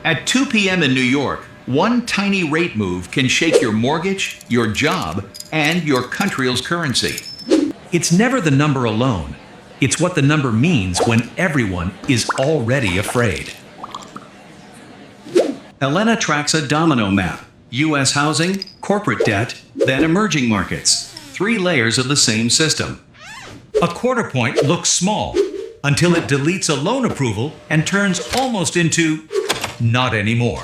At 2 p.m. in New York, one tiny rate move can shake your mortgage, your job, and your country's currency. It's never the number alone. It's what the number means when everyone is already afraid. Elena tracks a domino map. U.S. housing, corporate debt, then emerging markets. 3 layers of the same system. A quarter point looks small until it deletes a loan approval and turns almost into not anymore.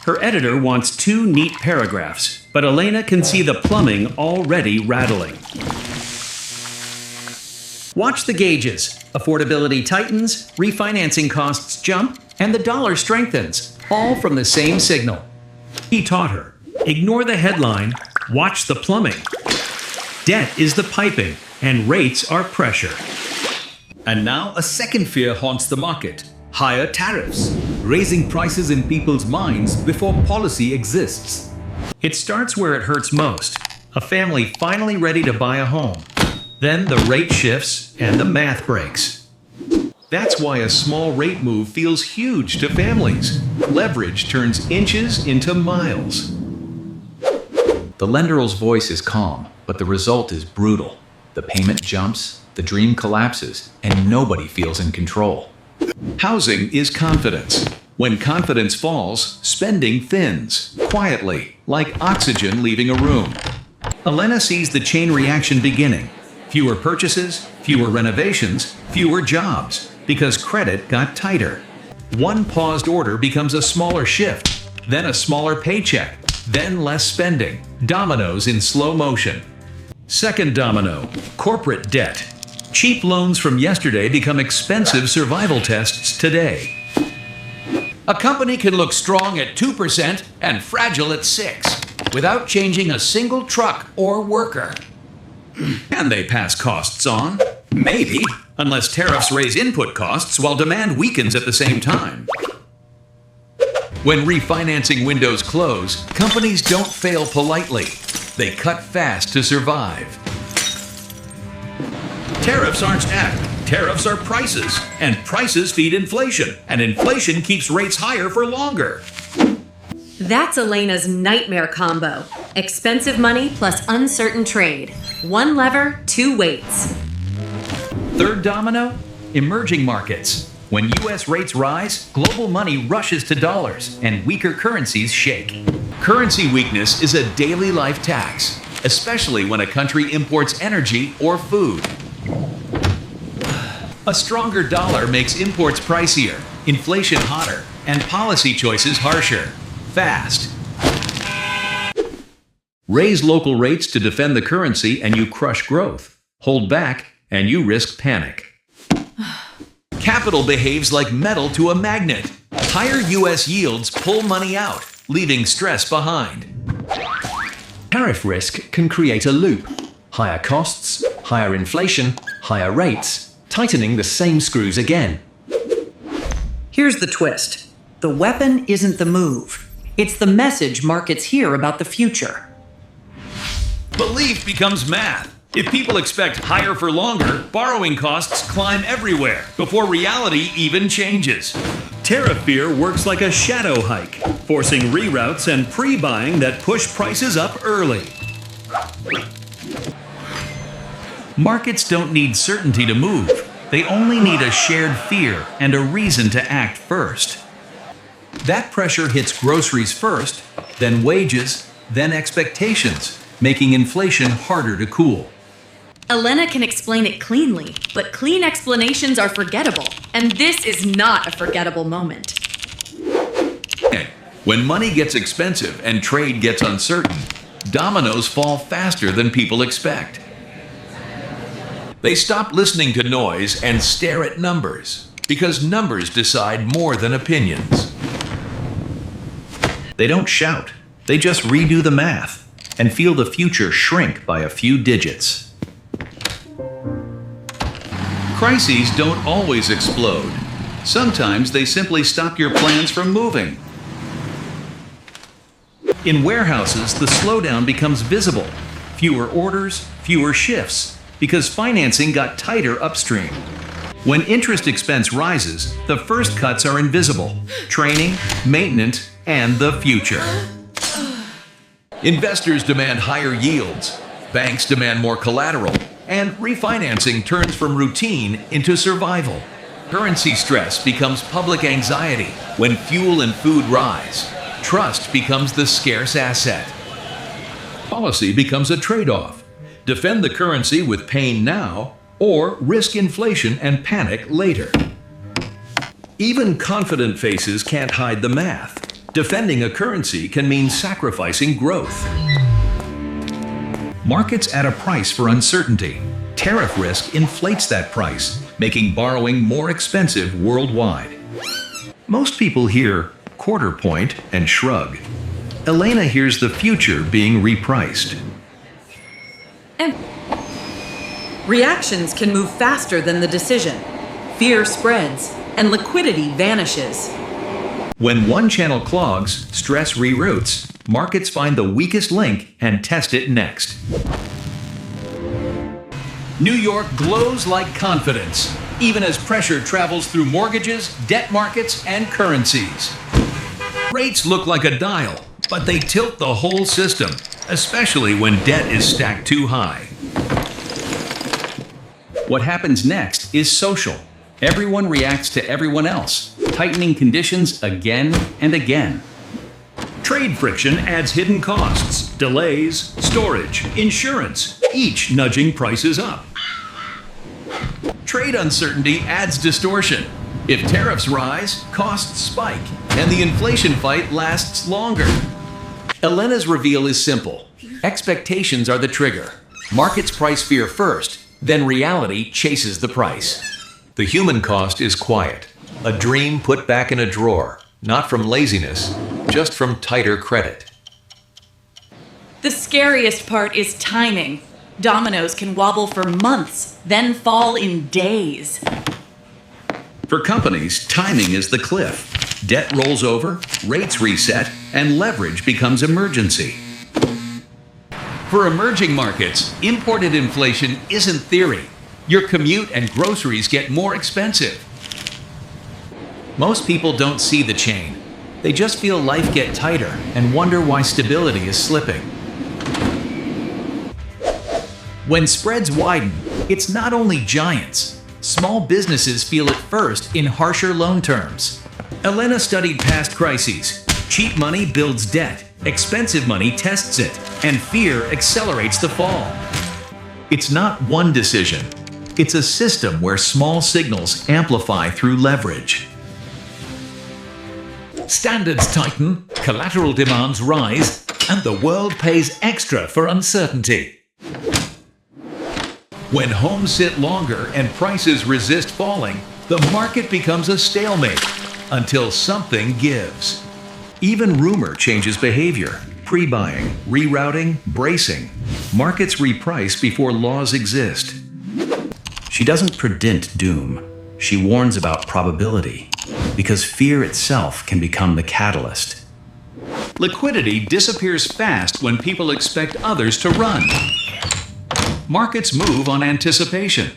Her editor wants 2 neat paragraphs, but Elena can see the plumbing already rattling. Watch the gauges. Affordability tightens, refinancing costs jump, and the dollar strengthens, all from the same signal. He taught her. Ignore the headline, watch the plumbing. Debt is the piping, and rates are pressure. And now a second fear haunts the market. Higher tariffs, raising prices in people's minds before policy exists. It starts where it hurts most. A family finally ready to buy a home. Then the rate shifts and the math breaks. That's why a small rate move feels huge to families. Leverage turns inches into miles. The lender's voice is calm, but the result is brutal. The payment jumps, the dream collapses, and nobody feels in control. Housing is confidence. When confidence falls, spending thins, quietly, like oxygen leaving a room. Elena sees the chain reaction beginning. Fewer purchases, fewer renovations, fewer jobs, because credit got tighter. One paused order becomes a smaller shift, then a smaller paycheck, then less spending. Dominoes in slow motion. Second domino, corporate debt. Cheap loans from yesterday become expensive survival tests today. A company can look strong at 2% and fragile at 6%, without changing a single truck or worker. Can they pass costs on? Maybe, unless tariffs raise input costs while demand weakens at the same time. When refinancing windows close, companies don't fail politely. They cut fast to survive. Tariffs aren't debt. Tariffs are prices, and prices feed inflation, and inflation keeps rates higher for longer. That's Elena's nightmare combo. Expensive money plus uncertain trade. One lever, 2 weights. Third domino, emerging markets. When U.S. rates rise, global money rushes to dollars, and weaker currencies shake. Currency weakness is a daily life tax, especially when a country imports energy or food. A stronger dollar makes imports pricier, inflation hotter, and policy choices harsher. Fast. Raise local rates to defend the currency and you crush growth. Hold back and you risk panic. Capital behaves like metal to a magnet. Higher U.S. yields pull money out, leaving stress behind. Tariff risk can create a loop. Higher costs, higher inflation, higher rates, tightening the same screws again. Here's the twist. The weapon isn't the move. It's the message markets hear about the future. Belief becomes math. If people expect higher for longer, borrowing costs climb everywhere before reality even changes. Tariff fear works like a shadow hike, forcing reroutes and pre-buying that push prices up early. Markets don't need certainty to move. They only need a shared fear and a reason to act first. That pressure hits groceries first, then wages, then expectations, making inflation harder to cool. Elena can explain it cleanly, but clean explanations are forgettable, and this is not a forgettable moment. When money gets expensive and trade gets uncertain, dominoes fall faster than people expect. They stop listening to noise and stare at numbers, because numbers decide more than opinions. They don't shout, they just redo the math and feel the future shrink by a few digits. Crises don't always explode. Sometimes they simply stop your plans from moving. In warehouses, the slowdown becomes visible. Fewer orders, fewer shifts, because financing got tighter upstream. When interest expense rises, the first cuts are invisible: training, maintenance, and the future. Investors demand higher yields, banks demand more collateral, and refinancing turns from routine into survival. Currency stress becomes public anxiety when fuel and food rise. Trust becomes the scarce asset. Policy becomes a trade-off. Defend the currency with pain now, or risk inflation and panic later. Even confident faces can't hide the math. Defending a currency can mean sacrificing growth. Markets add a price for uncertainty. Tariff risk inflates that price, making borrowing more expensive worldwide. Most people hear quarter point and shrug. Elena hears the future being repriced. And reactions can move faster than the decision. Fear spreads, and liquidity vanishes. When one channel clogs, stress reroutes. Markets find the weakest link and test it next. New York glows like confidence, even as pressure travels through mortgages, debt markets, and currencies. Rates look like a dial, but they tilt the whole system, especially when debt is stacked too high. What happens next is social. Everyone reacts to everyone else, tightening conditions again and again. Trade friction adds hidden costs, delays, storage, insurance, each nudging prices up. Trade uncertainty adds distortion. If tariffs rise, costs spike, and the inflation fight lasts longer. Elena's reveal is simple. Expectations are the trigger. Markets price fear first, then reality chases the price. The human cost is quiet. A dream put back in a drawer, not from laziness, just from tighter credit. The scariest part is timing. Dominoes can wobble for months, then fall in days. For companies, timing is the cliff. Debt rolls over, rates reset, and leverage becomes emergency. For emerging markets, imported inflation isn't theory. Your commute and groceries get more expensive. Most people don't see the chain. They just feel life get tighter and wonder why stability is slipping. When spreads widen, it's not only giants. Small businesses feel it first in harsher loan terms. Elena studied past crises. Cheap money builds debt, expensive money tests it, and fear accelerates the fall. It's not one decision. It's a system where small signals amplify through leverage. Standards tighten, collateral demands rise, and the world pays extra for uncertainty. When homes sit longer and prices resist falling, the market becomes a stalemate until something gives. Even rumor changes behavior. Pre-buying, rerouting, bracing. Markets reprice before laws exist. She doesn't predict doom. She warns about probability, because fear itself can become the catalyst. Liquidity disappears fast when people expect others to run. Markets move on anticipation.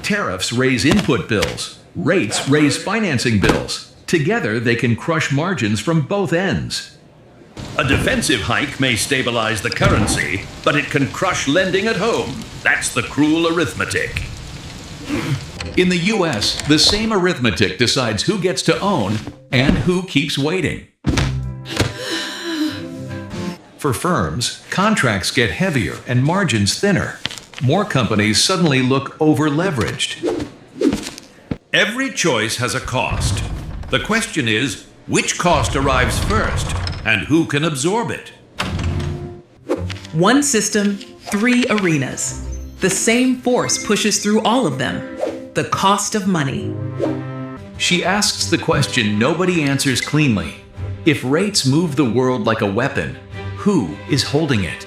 Tariffs raise input bills. Rates raise financing bills. Together, they can crush margins from both ends. A defensive hike may stabilize the currency, but it can crush lending at home. That's the cruel arithmetic. In the US, the same arithmetic decides who gets to own and who keeps waiting. For firms, contracts get heavier and margins thinner. More companies suddenly look over-leveraged. Every choice has a cost. The question is, which cost arrives first, and who can absorb it? One system, three arenas. The same force pushes through all of them. The cost of money. She asks the question nobody answers cleanly. If rates move the world like a weapon, who is holding it?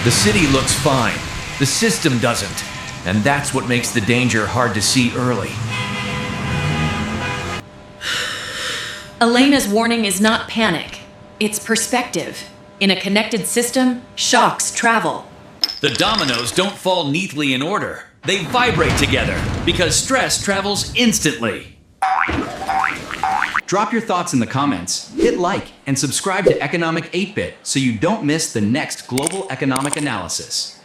The city looks fine. The system doesn't. And that's what makes the danger hard to see early. Elena's warning is not panic. It's perspective. In a connected system, shocks travel. The dominoes don't fall neatly in order. They vibrate together because stress travels instantly. Drop your thoughts in the comments, hit like, and subscribe to Economic 8-Bit so you don't miss the next global economic analysis.